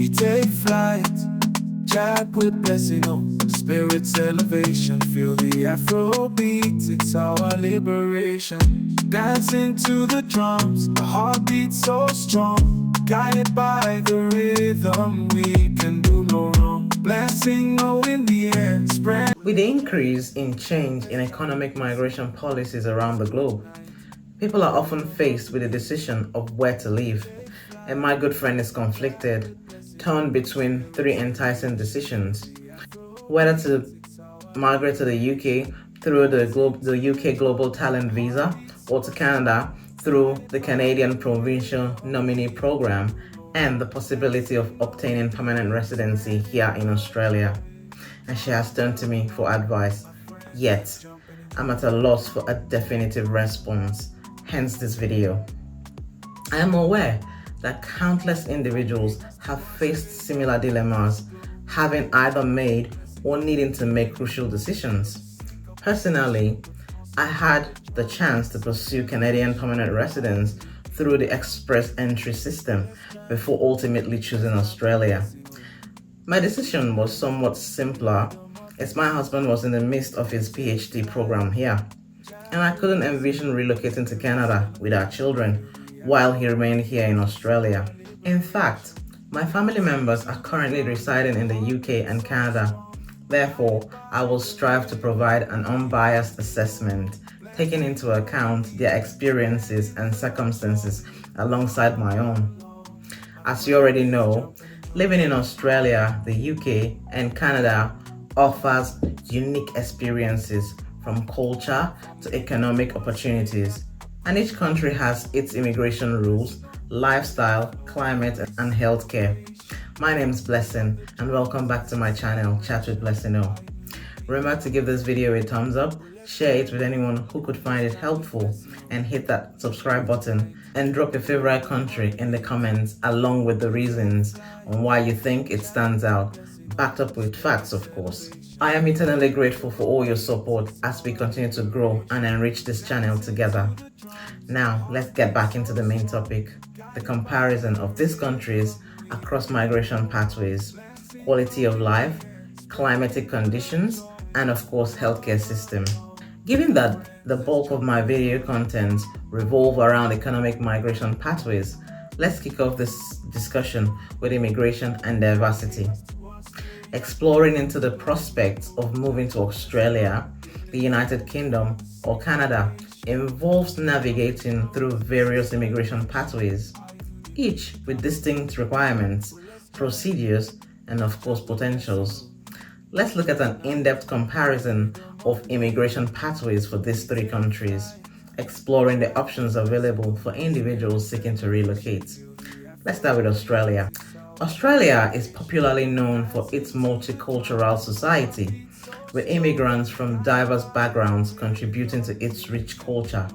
we take flight. Chat with blessing on spirit's elevation. Feel the Afro beat, it's our liberation. Dancing to the drums, a heartbeat so strong. Guided by the rhythm, we can do no wrong. Blessing oh in the air, spread. With the increase in change in economic migration policies around the globe, people are often faced with the decision of where to live. And my good friend is conflicted, torn between three enticing decisions: whether to migrate to the UK through the UK Global Talent Visa, or to Canada through the Canadian Provincial Nominee program, and the possibility of obtaining permanent residency here in Australia. And she has turned to me for advice, yet I'm at a loss for a definitive response, hence this video. I am aware that countless individuals have faced similar dilemmas, having either made or needing to make crucial decisions. Personally, I had the chance to pursue Canadian permanent residence through the express entry system before ultimately choosing Australia. My decision was somewhat simpler as my husband was in the midst of his PhD program here, and I couldn't envision relocating to Canada with our children while he remained here in Australia. In fact, my family members are currently residing in the UK and Canada. Therefore, I will strive to provide an unbiased assessment, taking into account their experiences and circumstances alongside my own. As you already know, living in Australia, the UK, and Canada offers unique experiences from culture to economic opportunities, and each country has its immigration rules, lifestyle, climate, and healthcare. My name is Blessing, and welcome back to my channel, Chat with Blessing O. Remember to give this video a thumbs up, share it with anyone who could find it helpful, and hit that subscribe button, and drop your favorite country in the comments along with the reasons on why you think it stands out, backed up with facts, of course. I am eternally grateful for all your support as we continue to grow and enrich this channel together. Now, let's get back into the main topic: the comparison of these countries across migration pathways, quality of life, climatic conditions, and of course, healthcare system. Given that the bulk of my video content revolve around economic migration pathways, let's kick off this discussion with immigration and diversity. Exploring into the prospects of moving to Australia, the United Kingdom, or Canada involves navigating through various immigration pathways, each with distinct requirements, procedures, and of course potentials. Let's look at an in-depth comparison of immigration pathways for these three countries, exploring the options available for individuals seeking to relocate. Let's start with Australia. Australia is popularly known for its multicultural society, with immigrants from diverse backgrounds contributing to its rich culture.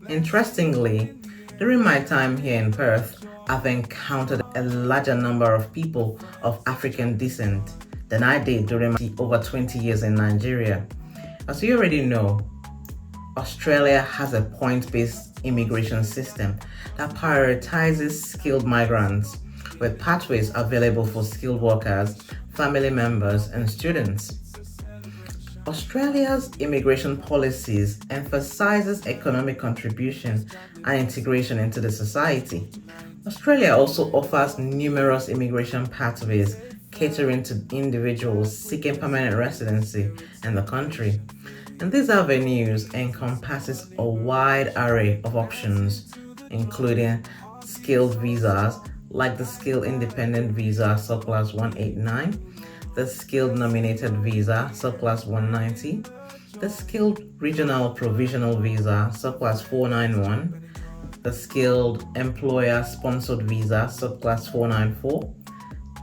Interestingly, during my time here in Perth, I've encountered a larger number of people of African descent than I did during my over 20 years in Nigeria. As you already know, Australia has a point-based immigration system that prioritizes skilled migrants, with pathways available for skilled workers, family members, and students. Australia's immigration policies emphasizes economic contribution and integration into the society. Australia also offers numerous immigration pathways catering to individuals seeking permanent residency in the country. And these avenues encompasses a wide array of options, including skilled visas like the Skilled Independent Visa Subclass 189, the Skilled Nominated Visa Subclass 190, the Skilled Regional Provisional Visa Subclass 491, the Skilled Employer Sponsored Visa Subclass 494,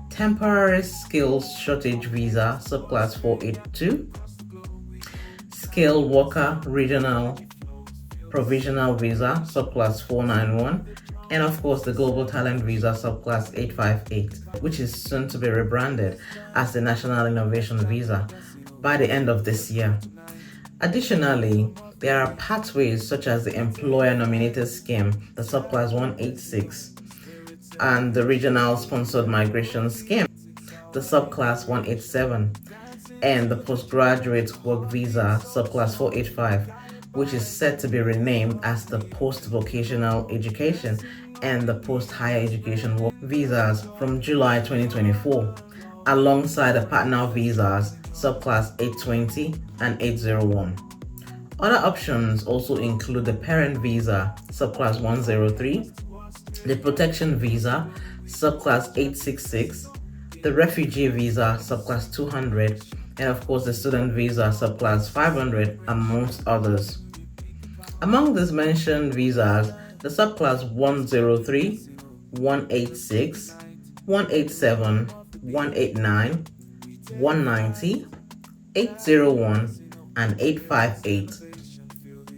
Temporary Skills Shortage Visa Subclass 482, Skilled Worker Regional Provisional Visa Subclass 491, and of course the Global Talent Visa Subclass 858, which is soon to be rebranded as the National Innovation Visa by the end of this year. Additionally, there are pathways such as the Employer Nominated Scheme, the Subclass 186, and the regional sponsored migration scheme, the subclass 187, and the postgraduate work visa subclass 485, which is set to be renamed as the post-vocational education and the post-higher education work visas from July 2024, alongside the partner visas subclass 820 and 801. Other options also include the parent visa subclass 103, the protection visa subclass 866, the refugee visa subclass 200, and of course the student visa subclass 500, amongst others. Among these mentioned visas, the subclass 103, 186, 187, 189, 190, 801, and 858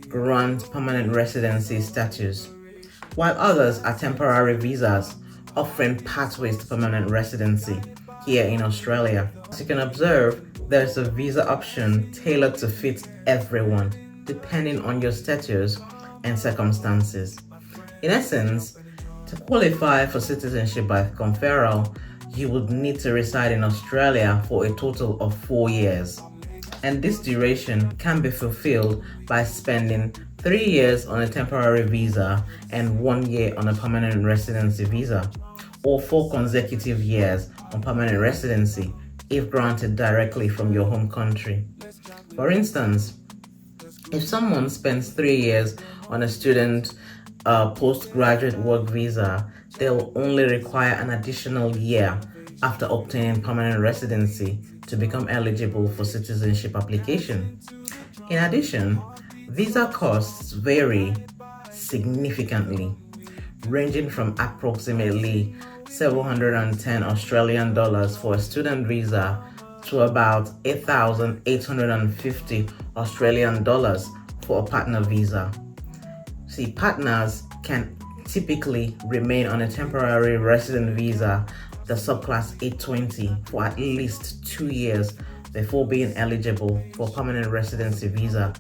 grant permanent residency status, while others are temporary visas offering pathways to permanent residency here in Australia. As you can observe, there's a visa option tailored to fit everyone, depending on your status and circumstances. In essence, to qualify for citizenship by conferral, you would need to reside in Australia for a total of 4 years. And this duration can be fulfilled by spending 3 years on a temporary visa and 1 year on a permanent residency visa, or 4 consecutive years on permanent residency if granted directly from your home country. For instance, if someone spends 3 years on a student postgraduate work visa, they will only require an additional year after obtaining permanent residency to become eligible for citizenship application. In addition, visa costs vary significantly, ranging from approximately 710 Australian dollars for a student visa to about 8,850 Australian dollars for a partner visa. See, partners can typically remain on a temporary resident visa, the subclass 820, for at least 2 years before being eligible for permanent residency visa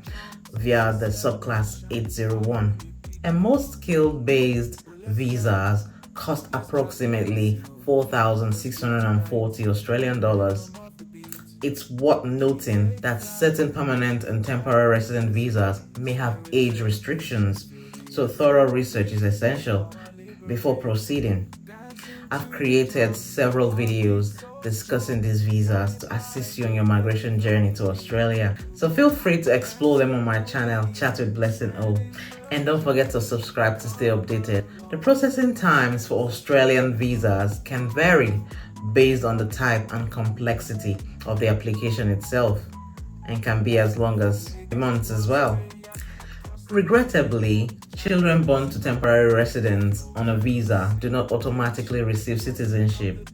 via the subclass 801. And most skill-based visas cost approximately 4,640 Australian dollars. It's worth noting that certain permanent and temporary resident visas may have age restrictions, so thorough research is essential before proceeding. I've created several videos discussing these visas to assist you on your migration journey to Australia, so feel free to explore them on my channel, Chat with Blessing O. And don't forget to subscribe to stay updated. The processing times for Australian visas can vary based on the type and complexity of the application itself, and can be as long as months as well. Regrettably, children born to temporary residents on a visa do not automatically receive citizenship.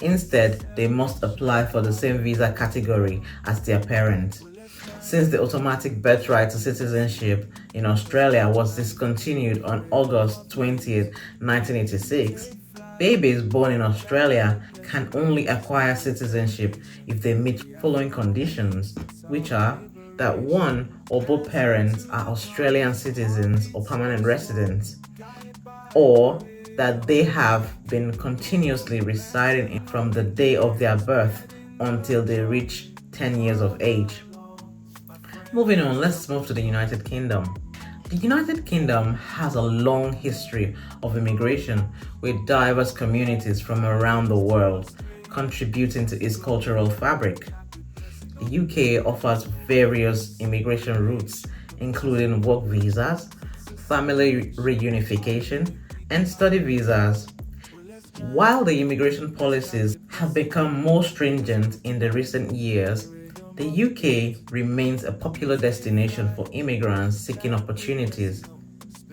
Instead, they must apply for the same visa category as their parent. Since the automatic birthright to citizenship in Australia was discontinued on August 20th, 1986, babies born in Australia can only acquire citizenship if they meet following conditions, which are that one or both parents are Australian citizens or permanent residents, or that they have been continuously residing from the day of their birth until they reach 10 years of age. Moving on, let's move to the United Kingdom. The United Kingdom has a long history of immigration with diverse communities from around the world contributing to its cultural fabric. The UK offers various immigration routes, including work visas, family reunification, and study visas. While the immigration policies have become more stringent in the recent years, the UK remains a popular destination for immigrants seeking opportunities.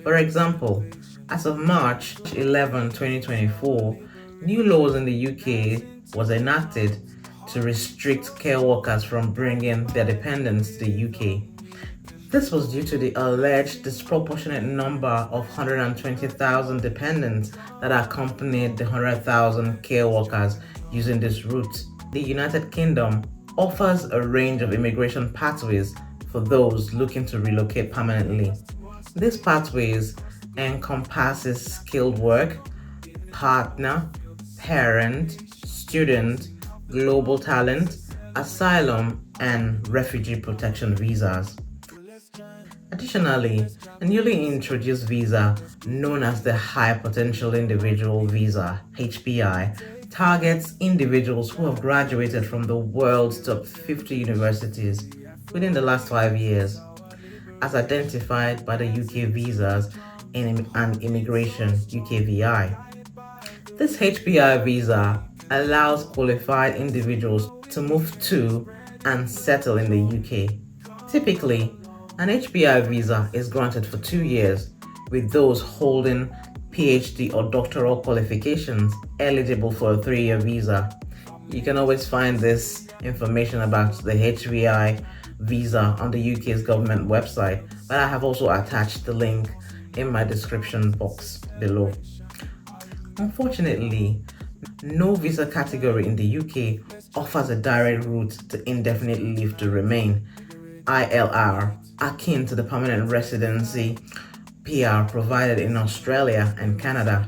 For example, as of March 11, 2024, new laws in the UK was enacted to restrict care workers from bringing their dependents to the UK. This was due to the alleged disproportionate number of 120,000 dependents that accompanied the 100,000 care workers using this route. The United Kingdom offers a range of immigration pathways for those looking to relocate permanently. These pathways encompasses skilled work, partner, parent, student, global talent, asylum, and refugee protection visas. Additionally, a newly introduced visa known as the High Potential Individual Visa (HPI) targets individuals who have graduated from the world's top 50 universities within the last 5 years, as identified by the UK Visas and Immigration (UKVI). This HPI visa allows qualified individuals to move to and settle in the UK. Typically, an HPI visa is granted for 2 years, with those holding PhD or doctoral qualifications eligible for a 3-year visa. You can always find this information about the HPI visa on the UK's government website, but I have also attached the link in my description box below. Unfortunately, no visa category in the UK offers a direct route to indefinite leave to remain (ILR), akin to the permanent residency (PR) provided in Australia and Canada.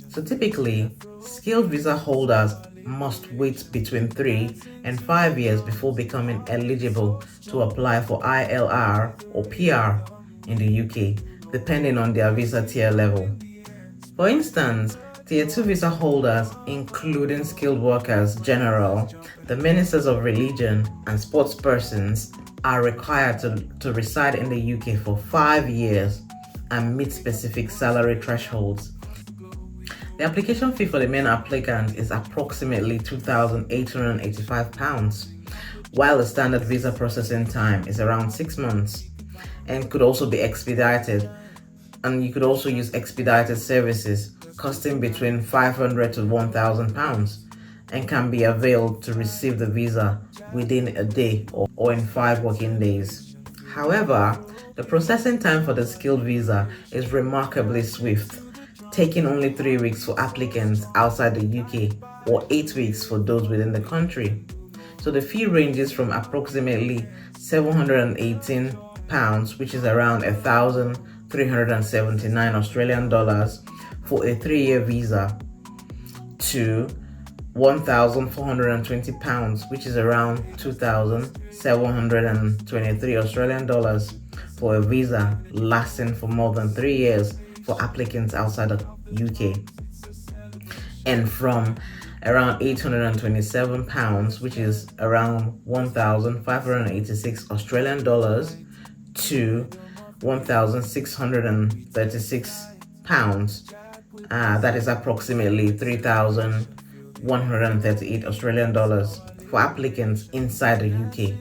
So typically, skilled visa holders must wait between 3 and 5 years before becoming eligible to apply for ILR or PR in the UK, depending on their visa tier level. For instance, Tier 2 visa holders, including skilled workers general, the ministers of religion, and sports persons, are required to reside in the UK for 5 years and meet specific salary thresholds. The application fee for the main applicant is approximately £2,885, while the standard visa processing time is around 6 months and could also be expedited. And you could also use expedited services costing between £500 to £1,000 and can be availed to receive the visa within a day or in 5 working days. However, the processing time for the skilled visa is remarkably swift, taking only 3 weeks for applicants outside the UK or 8 weeks for those within the country. So the fee ranges from approximately £718, which is around $1,379 for a 3-year visa, to £1,420, which is around $2,723 for a visa lasting for more than 3 years for applicants outside the UK, and from around £827, which is around $1,586 to £1,636. That is approximately $3,138 for applicants inside the UK.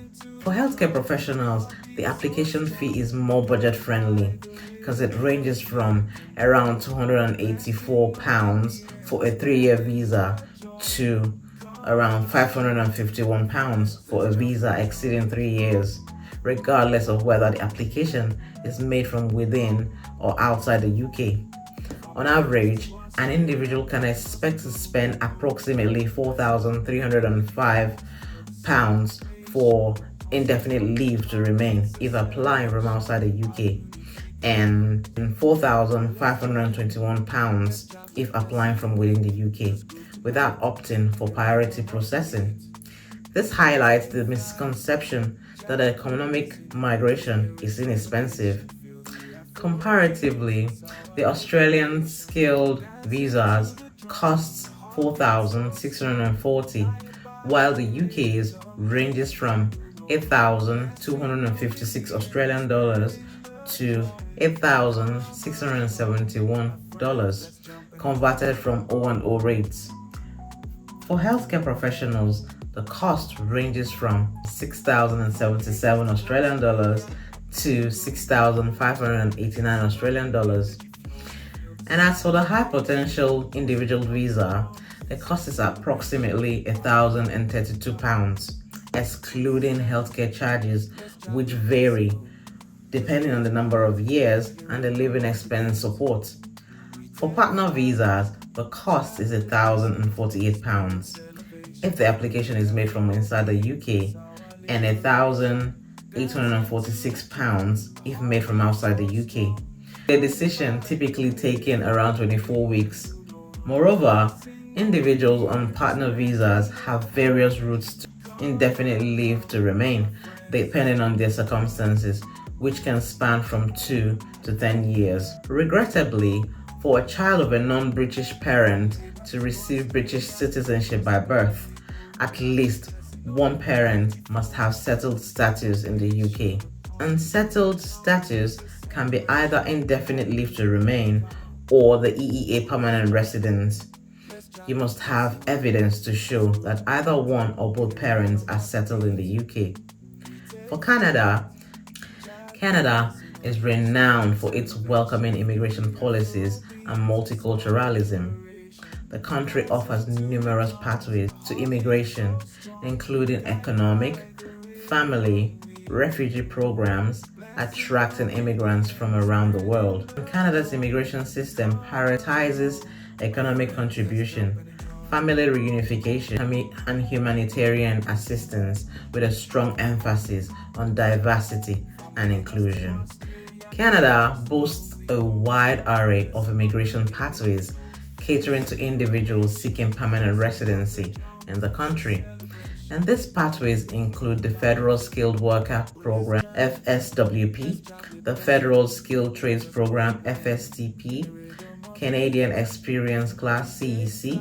For healthcare professionals, the application fee is more budget friendly because it ranges from around £284 for a 3-year visa to around £551 for a visa exceeding 3 years, regardless of whether the application is made from within or outside the UK. On average, an individual can expect to spend approximately £4,305 for indefinite leave to remain if applying from outside the UK, and £4,521 if applying from within the UK, without opting for priority processing. This highlights the misconception that economic migration is inexpensive. Comparatively, the Australian skilled visas costs $4,640, while the UK's ranges from $8,256 to $8,671, converted from O&O rates. For healthcare professionals, the cost ranges from $6,077 to $6,589. And as for the high potential individual visa, the cost is approximately £1,032, excluding healthcare charges, which vary depending on the number of years and the living expense support. For partner visas, the cost is £1,048 if the application is made from inside the UK, and £1,846 if made from outside the UK. The decision typically taking around 24 weeks, Moreover, individuals on partner visas have various routes to indefinite leave to remain, depending on their circumstances, which can span from 2 to 10 years. Regrettably, for a child of a non-British parent to receive British citizenship by birth, at least one parent must have settled status in the UK. Unsettled status can be either indefinite leave to remain or the EEA permanent residence. You must have evidence to show that either one or both parents are settled in the UK. For Canada is renowned for its welcoming immigration policies and multiculturalism. The country offers numerous pathways to immigration, including economic, family, refugee programs, attracting immigrants from around the world. Canada's immigration system prioritizes economic contribution, family reunification, and humanitarian assistance with a strong emphasis on diversity and inclusion. Canada boasts a wide array of immigration pathways catering to individuals seeking permanent residency in the country. And these pathways include the Federal Skilled Worker Program (FSWP), the Federal Skilled Trades Program (FSTP), Canadian Experience Class (CEC),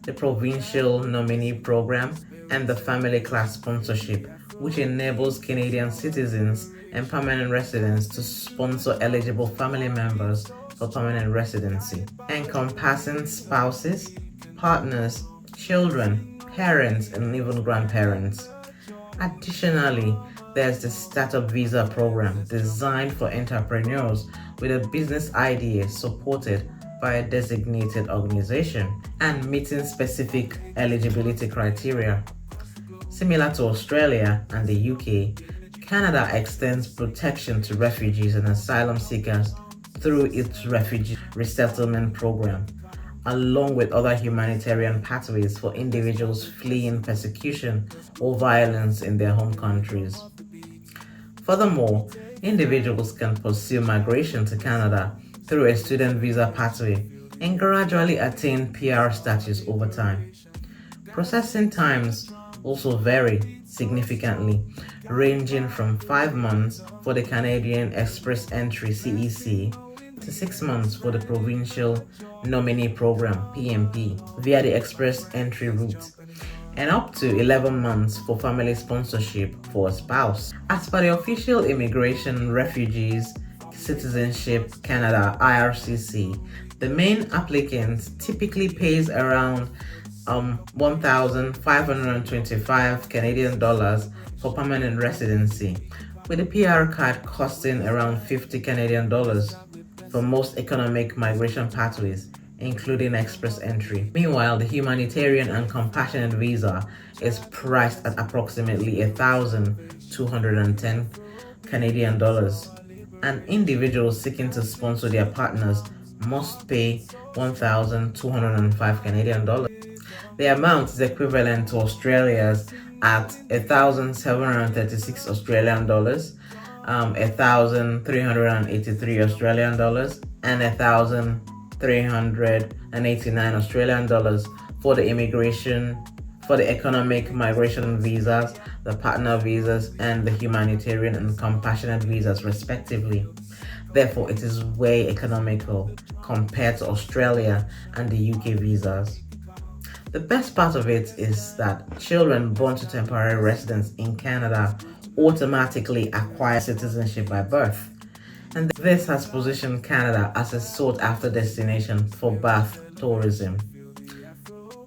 the Provincial Nominee Program, and the Family Class Sponsorship, which enables Canadian citizens and permanent residents to sponsor eligible family members for permanent residency, encompassing spouses, partners, children, parents, and even grandparents. Additionally, there's the Startup Visa Program designed for entrepreneurs with a business idea supported by a designated organization and meeting specific eligibility criteria. Similar to Australia and the UK, Canada extends protection to refugees and asylum seekers through its refugee resettlement program, along with other humanitarian pathways for individuals fleeing persecution or violence in their home countries. Furthermore, individuals can pursue migration to Canada through a student visa pathway and gradually attain PR status over time. Processing times also vary significantly, ranging from 5 months for the Canadian Express Entry (CEC) to 6 months for the Provincial Nominee Program (PNP) via the Express Entry route, and up to 11 months for family sponsorship for a spouse. As per the official Immigration, Refugees, Citizenship Canada (IRCC), the main applicant typically pays around 1,525 Canadian dollars for permanent residency, with a PR card costing around 50 Canadian dollars for most economic migration pathways, including express entry. Meanwhile, the humanitarian and compassionate visa is priced at approximately 1,210 Canadian dollars, and individuals seeking to sponsor their partners must pay 1,205 Canadian dollars. The amount is equivalent to Australia's at 1,736 Australian dollars, 1,383 Australian dollars, and 1,389 Australian dollars for the economic migration visas, the partner visas, and the humanitarian and compassionate visas, respectively. Therefore, it is way economical compared to Australia and the UK visas. The best part of it is that children born to temporary residents in Canada automatically acquire citizenship by birth, and this has positioned Canada as a sought-after destination for birth tourism.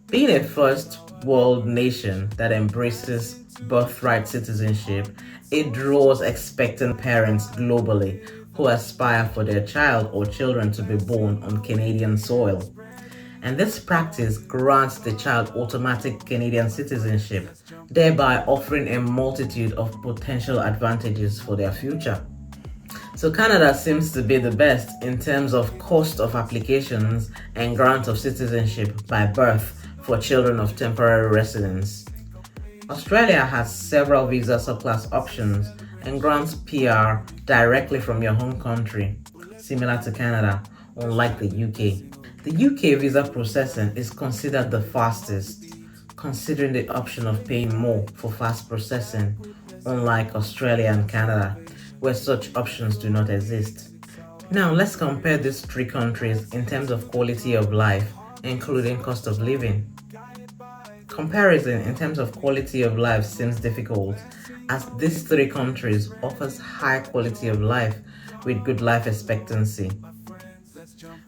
Being a first world nation that embraces birthright citizenship, it draws expectant parents globally who aspire for their child or children to be born on Canadian soil. And this practice grants the child automatic Canadian citizenship, thereby offering a multitude of potential advantages for their future. So Canada seems to be the best in terms of cost of applications and grant of citizenship by birth for children of temporary residents. Australia has several visa subclass options and grants PR directly from your home country, similar to Canada, unlike the UK. The UK visa processing is considered the fastest, considering the option of paying more for fast processing, unlike Australia and Canada, where such options do not exist. Now, let's compare these three countries in terms of quality of life, including cost of living. Comparison in terms of quality of life seems difficult, as these three countries offers high quality of life with good life expectancy.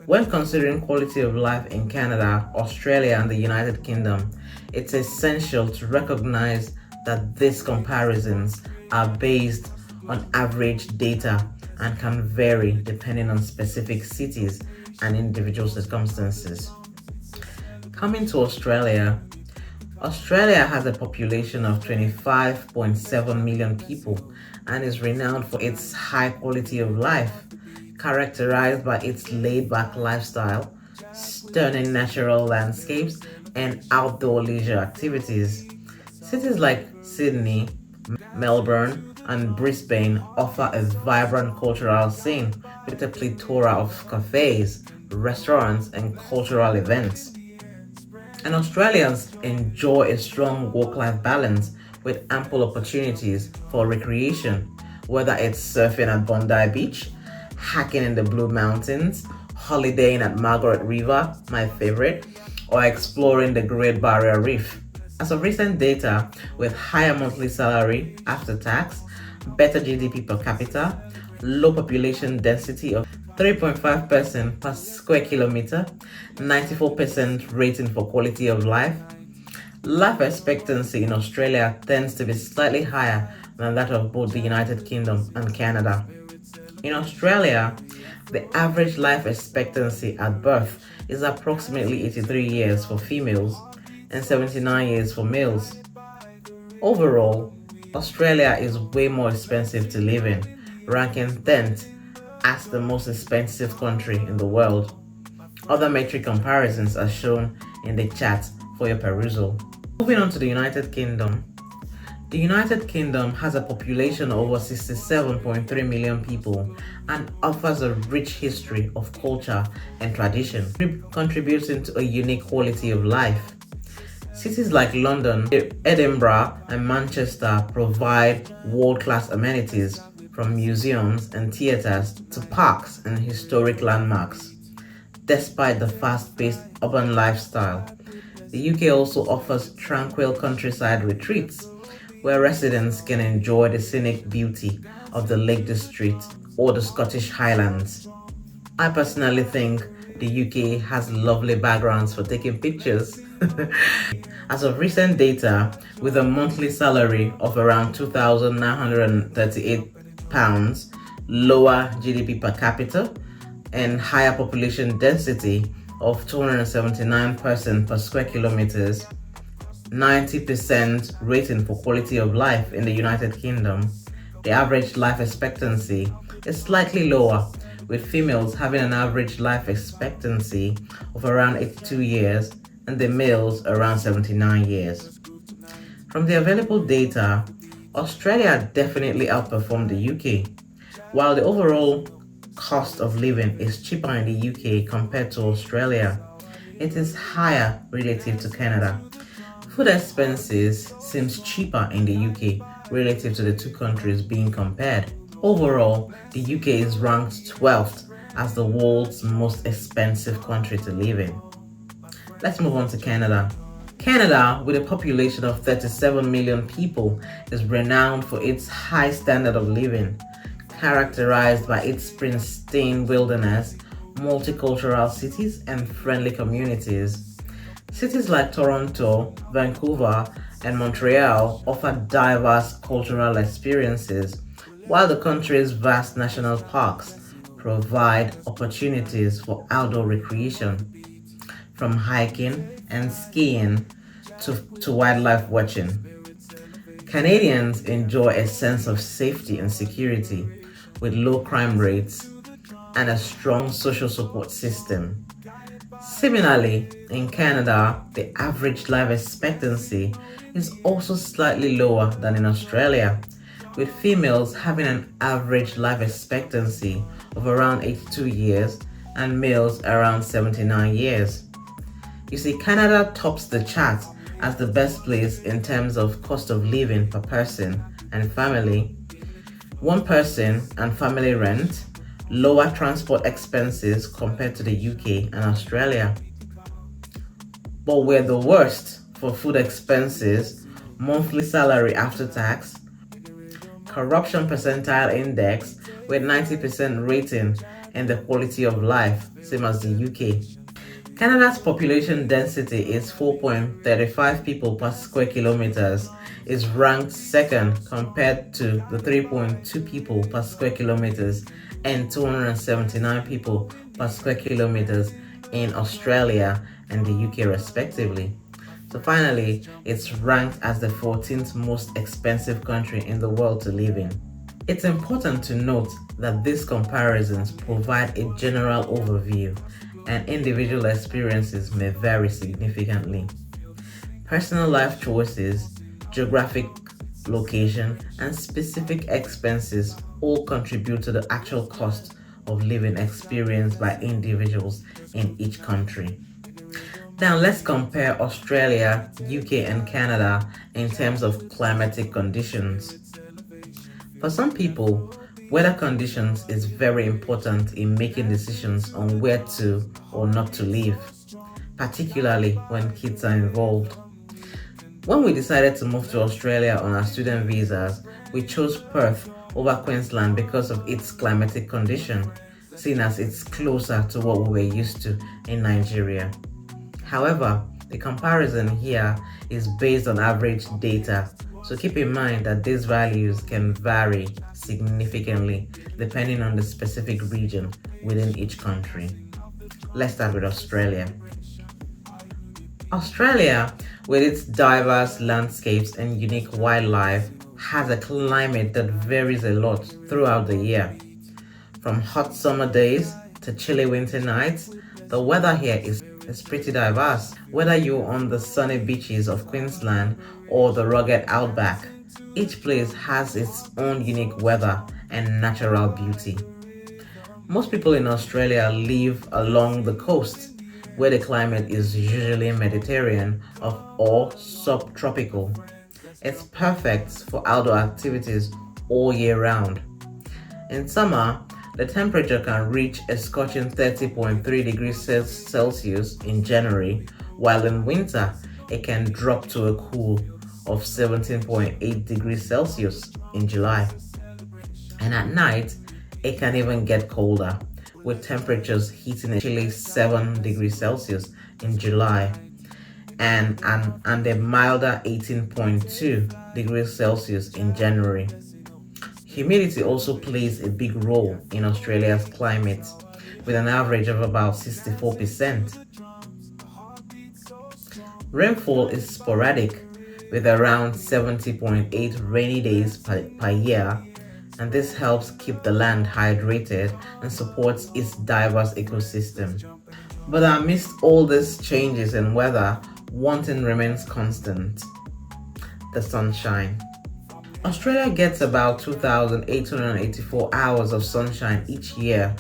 When considering quality of life in Canada, Australia, and the United Kingdom, it's essential to recognize that these comparisons are based on average data and can vary depending on specific cities and individual circumstances. Coming to Australia, Australia has a population of 25.7 million people and is renowned for its high quality of life, characterized by its laid-back lifestyle, stunning natural landscapes, and outdoor leisure activities. Cities like Sydney, Melbourne, and Brisbane offer a vibrant cultural scene with a plethora of cafes, restaurants, and cultural events. And Australians enjoy a strong work-life balance with ample opportunities for recreation, whether it's surfing at Bondi Beach, hiking in the Blue Mountains, holidaying at Margaret River, my favorite, or exploring the Great Barrier Reef. As of recent data, with higher monthly salary after tax, better GDP per capita, low population density of 3.5% per square kilometer, 94% rating for quality of life, life expectancy in Australia tends to be slightly higher than that of both the United Kingdom and Canada. In Australia, the average life expectancy at birth is approximately 83 years for females and 79 years for males. Overall, Australia is way more expensive to live in, ranking 10th as the most expensive country in the world. Other metric comparisons are shown in the chart for your perusal. Moving on to the United Kingdom. The United Kingdom has a population of over 67.3 million people and offers a rich history of culture and tradition, contributing to a unique quality of life. Cities like London, Edinburgh, and Manchester provide world-class amenities, from museums and theaters to parks and historic landmarks. Despite the fast-paced urban lifestyle, the UK also offers tranquil countryside retreats where residents can enjoy the scenic beauty of the Lake District or the Scottish Highlands. I personally think the UK has lovely backgrounds for taking pictures. As of recent data, with a monthly salary of around £2,938, lower GDP per capita, and higher population density of 279% per square kilometers, 90% rating for quality of life in the United Kingdom, the average life expectancy is slightly lower, with females having an average life expectancy of around 82 years and the males around 79 years. From the available data, Australia definitely outperformed the UK. While the overall cost of living is cheaper in the UK compared to Australia, it is higher relative to Canada. Food expenses seems cheaper in the UK relative to the two countries being compared. Overall, the UK is ranked 12th as the world's most expensive country to live in. Let's move on to Canada. Canada, with a population of 37 million people, is renowned for its high standard of living, characterized by its pristine wilderness, multicultural cities, and friendly communities. Cities like Toronto, Vancouver, and Montreal offer diverse cultural experiences, while the country's vast national parks provide opportunities for outdoor recreation, from hiking and skiing to wildlife watching. Canadians enjoy a sense of safety and security with low crime rates and a strong social support system. Similarly, in Canada, the average life expectancy is also slightly lower than in Australia, with females having an average life expectancy of around 82 years and males around 79 years. You see, Canada tops the chart as the best place in terms of cost of living per person and family. One person and family rent, lower transport expenses compared to the UK and Australia. But we're the worst for food expenses, monthly salary after tax, corruption percentile index with 90% rating, and the quality of life, same as the UK. Canada's population density is 4.35 people per square kilometers, is ranked second compared to the 3.2 people per square kilometers and 279 people per square kilometers in Australia and the UK respectively. So finally, it's ranked as the 14th most expensive country in the world to live in. It's important to note that these comparisons provide a general overview and individual experiences may vary significantly. Personal life choices, geographic location, and specific expenses all contribute to the actual cost of living experienced by individuals in each country. Now let's compare Australia, UK, and Canada in terms of climatic conditions. For some people, weather conditions is very important in making decisions on where to or not to live, particularly when kids are involved. When we decided to move to Australia on our student visas, we chose Perth over Queensland because of its climatic condition, seeing as it's closer to what we were used to in Nigeria. However, the comparison here is based on average data, so keep in mind that these values can vary significantly depending on the specific region within each country. Let's start with Australia. Australia, with its diverse landscapes and unique wildlife, has a climate that varies a lot throughout the year. From hot summer days to chilly winter nights, the weather here is pretty diverse. Whether you're on the sunny beaches of Queensland or the rugged outback, each place has its own unique weather and natural beauty. Most people in Australia live along the coast, where the climate is usually Mediterranean or subtropical. It's perfect for outdoor activities all year round. In summer, the temperature can reach a scorching 30.3 degrees Celsius in January, while in winter, it can drop to a cool of 17.8 degrees Celsius in July. And at night, it can even get colder, with temperatures hitting a chilly 7 degrees Celsius in July and a milder 18.2 degrees Celsius in January. Humidity also plays a big role in Australia's climate, with an average of about 64%. Rainfall is sporadic, with around 70.8 rainy days per year, and this helps keep the land hydrated and supports its diverse ecosystem. But amidst all these changes in weather, one thing remains constant: the sunshine. Australia gets about 2,884 hours of sunshine each year,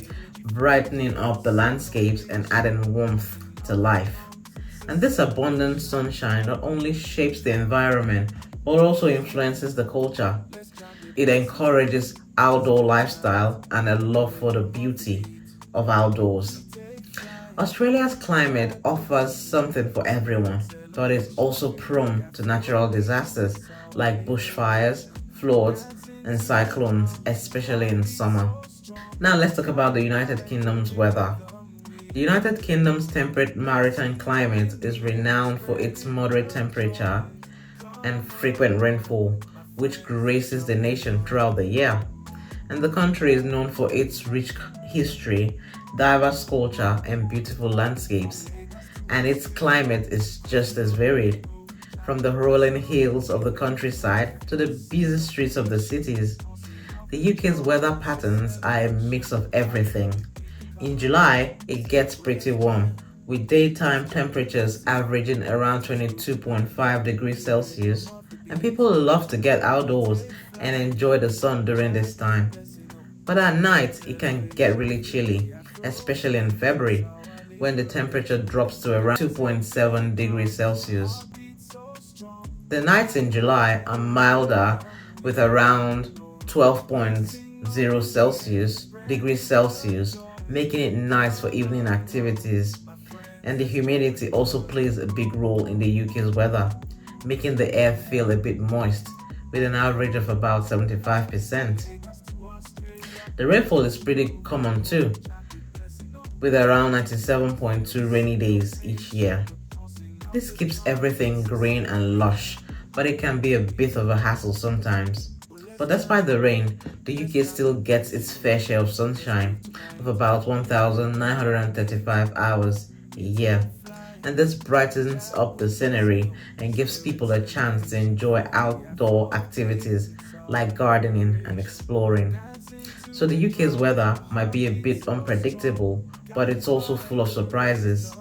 brightening up the landscapes and adding warmth to life. And this abundant sunshine not only shapes the environment, but also influences the culture. It encourages outdoor lifestyle and a love for the beauty of outdoors. Australia's climate offers something for everyone, but is also prone to natural disasters like bushfires, floods, and cyclones, especially in summer. Now let's talk about the United Kingdom's weather. The United Kingdom's temperate maritime climate is renowned for its moderate temperature and frequent rainfall, which graces the nation throughout the year. And the country is known for its rich history, diverse culture, and beautiful landscapes. And its climate is just as varied, from the rolling hills of the countryside to the busy streets of the cities. The UK's weather patterns are a mix of everything. In July, it gets pretty warm, with daytime temperatures averaging around 22.5 degrees Celsius, and people love to get outdoors and enjoy the sun during this time. But at night, it can get really chilly, especially in February, when the temperature drops to around 2.7 degrees Celsius. The nights in July are milder with around 12.0 degrees Celsius, making it nice for evening activities. And the humidity also plays a big role in the UK's weather, making the air feel a bit moist with an average of about 75%. The rainfall is pretty common too, with around 97.2 rainy days each year. This keeps everything green and lush, but it can be a bit of a hassle sometimes. But despite the rain, the UK still gets its fair share of sunshine, of about 1,935 hours a year. And this brightens up the scenery and gives people a chance to enjoy outdoor activities like gardening and exploring. So the UK's weather might be a bit unpredictable, but it's also full of surprises.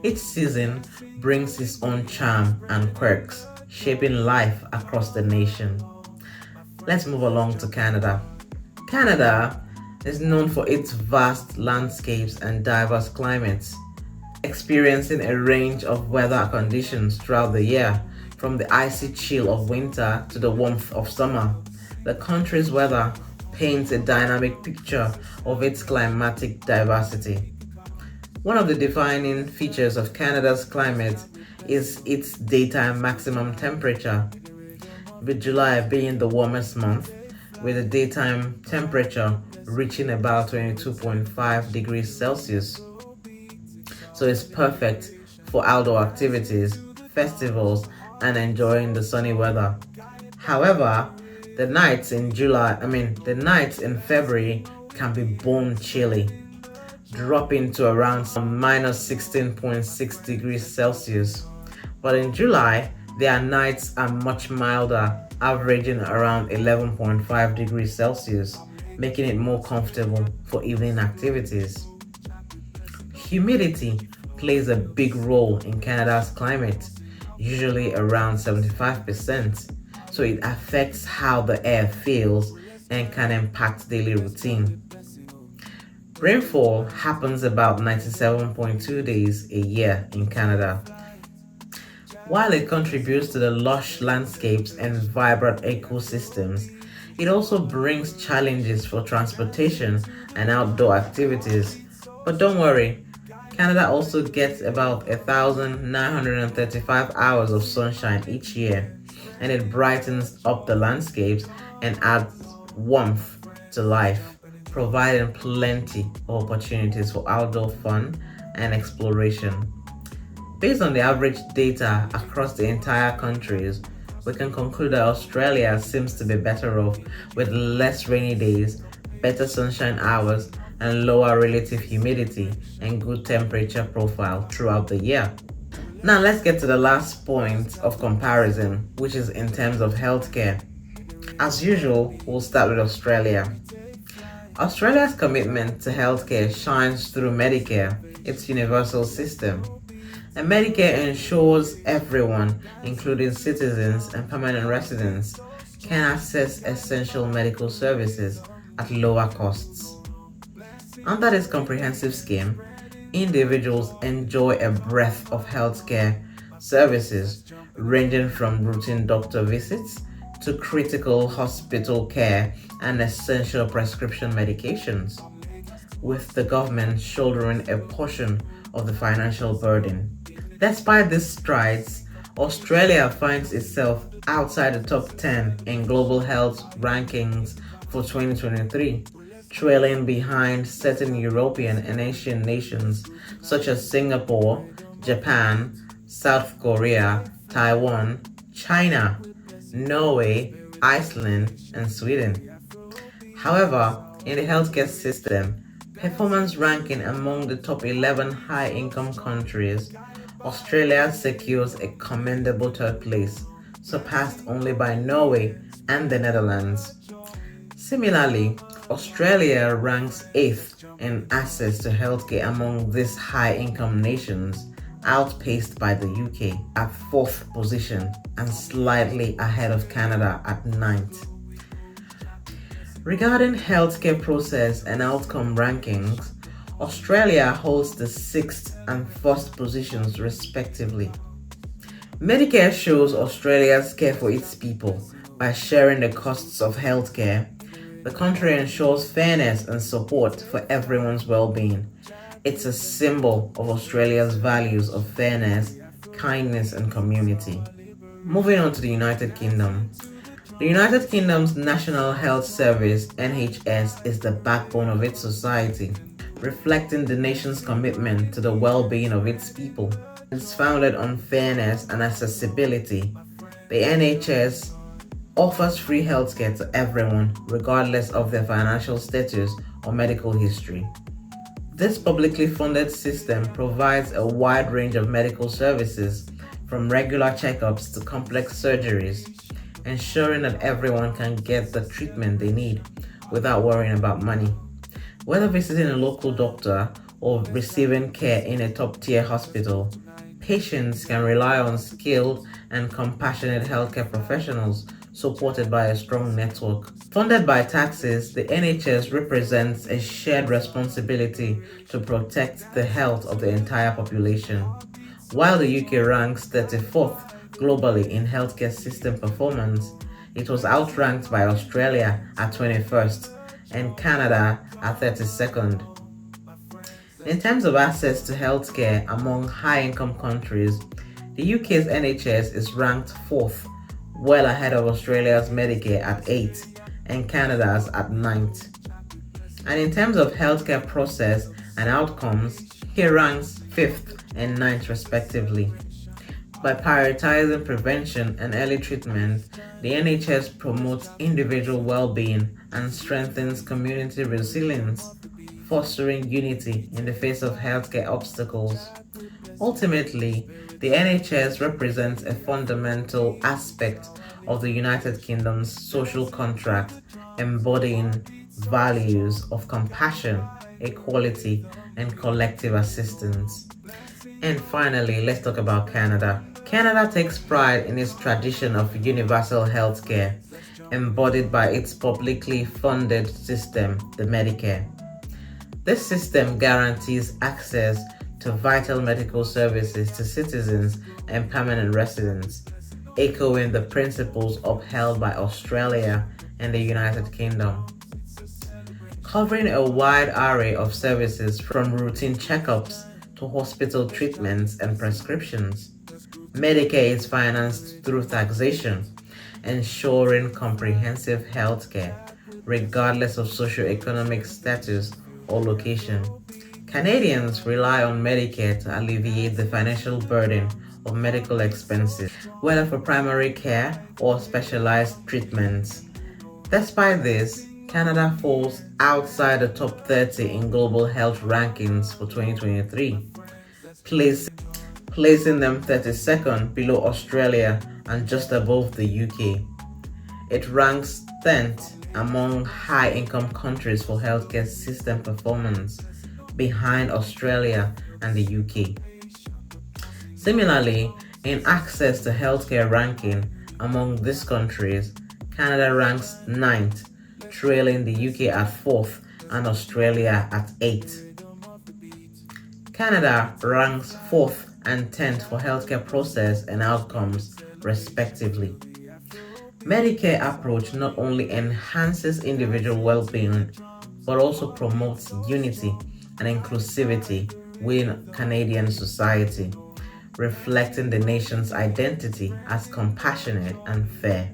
Each season brings its own charm and quirks, shaping life across the nation. Let's move along to Canada. Canada is known for its vast landscapes and diverse climates, experiencing a range of weather conditions throughout the year, from the icy chill of winter to the warmth of summer. The country's weather paints a dynamic picture of its climatic diversity. One of the defining features of Canada's climate is its daytime maximum temperature, with July being the warmest month, with the daytime temperature reaching about 22.5 degrees Celsius. So it's perfect for outdoor activities, festivals, and enjoying the sunny weather. However, the nights in February can be bone chilly, dropping to around some minus 16.6 degrees Celsius. But in July, their nights are much milder, averaging around 11.5 degrees Celsius, making it more comfortable for evening activities. Humidity plays a big role in Canada's climate, usually around 75%, so it affects how the air feels and can impact daily routine. Rainfall happens about 97.2 days a year in Canada. While it contributes to the lush landscapes and vibrant ecosystems, it also brings challenges for transportation and outdoor activities. But don't worry, Canada also gets about 1,935 hours of sunshine each year, and it brightens up the landscapes and adds warmth to life, providing plenty of opportunities for outdoor fun and exploration. Based on the average data across the entire countries, we can conclude that Australia seems to be better off with less rainy days, better sunshine hours, and lower relative humidity and good temperature profile throughout the year. Now let's get to the last point of comparison, which is in terms of healthcare. As usual, we'll start with Australia. Australia's commitment to healthcare shines through Medicare, its universal system. And Medicare ensures everyone, including citizens and permanent residents, can access essential medical services at lower costs. Under this comprehensive scheme, individuals enjoy a breadth of healthcare services ranging from routine doctor visits to critical hospital care and essential prescription medications, with the government shouldering a portion of the financial burden. Despite these strides, Australia finds itself outside the top 10 in global health rankings for 2023, trailing behind certain European and Asian nations such as Singapore, Japan, South Korea, Taiwan, China, Norway, Iceland, and Sweden. However, in the healthcare system, performance ranking among the top 11 high-income countries, Australia secures a commendable third place, surpassed only by Norway and the Netherlands. Similarly, Australia ranks 8th in access to healthcare among these high-income nations, outpaced by the UK at 4th position and slightly ahead of Canada at 9th. Regarding healthcare process and outcome rankings, Australia holds the 6th and 1st positions respectively. Medicare shows Australia's care for its people by sharing the costs of healthcare. The country ensures fairness and support for everyone's well-being. It's a symbol of Australia's values of fairness, kindness, and community. Moving on to the United Kingdom. The United Kingdom's National Health Service (NHS) is the backbone of its society, reflecting the nation's commitment to the well-being of its people. It's founded on fairness and accessibility. The NHS offers free healthcare to everyone, regardless of their financial status or medical history. This publicly funded system provides a wide range of medical services, from regular checkups to complex surgeries, ensuring that everyone can get the treatment they need without worrying about money. Whether visiting a local doctor or receiving care in a top-tier hospital, patients can rely on skilled and compassionate healthcare professionals supported by a strong network. Funded by taxes, the NHS represents a shared responsibility to protect the health of the entire population. While the UK ranks 34th globally in healthcare system performance, it was outranked by Australia at 21st and Canada at 32nd. In terms of access to healthcare among high-income countries, the UK's NHS is ranked 4th, well ahead of Australia's Medicare at 8th and Canada's at 9th. And in terms of healthcare process and outcomes, UK ranks 5th and 9th respectively. By prioritizing prevention and early treatment, the NHS promotes individual well-being and strengthens community resilience, fostering unity in the face of healthcare obstacles. Ultimately, the NHS represents a fundamental aspect of the United Kingdom's social contract, embodying values of compassion, equality, and collective assistance. And finally, let's talk about Canada. Canada takes pride in its tradition of universal healthcare, embodied by its publicly funded system, the Medicare. This system guarantees access to vital medical services to citizens and permanent residents, echoing the principles upheld by Australia and the United Kingdom. Covering a wide array of services from routine checkups to hospital treatments and prescriptions, Medicare is financed through taxation, ensuring comprehensive health care, regardless of socioeconomic status or location. Canadians rely on Medicare to alleviate the financial burden of medical expenses, whether for primary care or specialized treatments. Despite this, Canada falls outside the top 30 in global health rankings for 2023, placing them 32nd below Australia and just above the UK. It ranks 10th among high-income countries for healthcare system performance, behind Australia and the UK. Similarly, in access to healthcare ranking among these countries, Canada ranks 9th, trailing the UK at 4th and Australia at 8th. Canada ranks 4th and 10th for healthcare process and outcomes, respectively. Medicare approach not only enhances individual well-being, but also promotes unity and inclusivity within Canadian society, reflecting the nation's identity as compassionate and fair.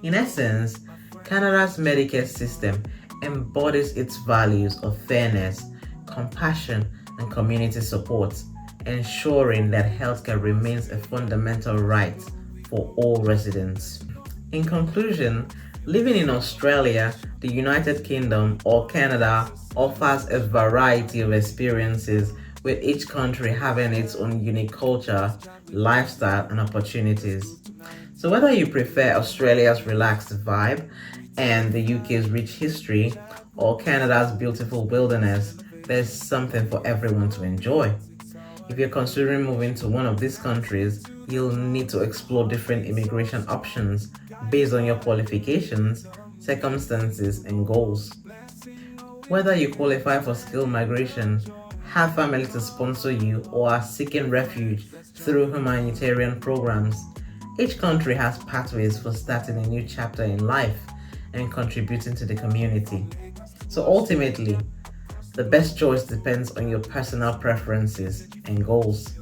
In essence, Canada's Medicare system embodies its values of fairness, compassion, and community support, ensuring that healthcare remains a fundamental right for all residents. In conclusion, living in Australia, the United Kingdom, or Canada offers a variety of experiences, with each country having its own unique culture, lifestyle, and opportunities. So whether you prefer Australia's relaxed vibe and the UK's rich history, or Canada's beautiful wilderness, there's something for everyone to enjoy. If you're considering moving to one of these countries, you'll need to explore different immigration options based on your qualifications, circumstances, and goals. Whether you qualify for skilled migration, have family to sponsor you, or are seeking refuge through humanitarian programs, each country has pathways for starting a new chapter in life and contributing to the community. So ultimately, the best choice depends on your personal preferences and goals.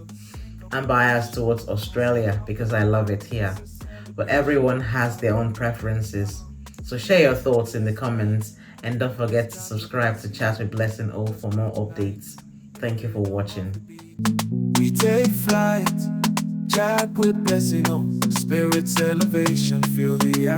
I'm biased towards Australia because I love it here, but everyone has their own preferences. So share your thoughts in the comments and don't forget to subscribe to Chat with Blessing O for more updates. Thank you for watching. We take flight, chat with blessing, oh, spirit's elevation, feel the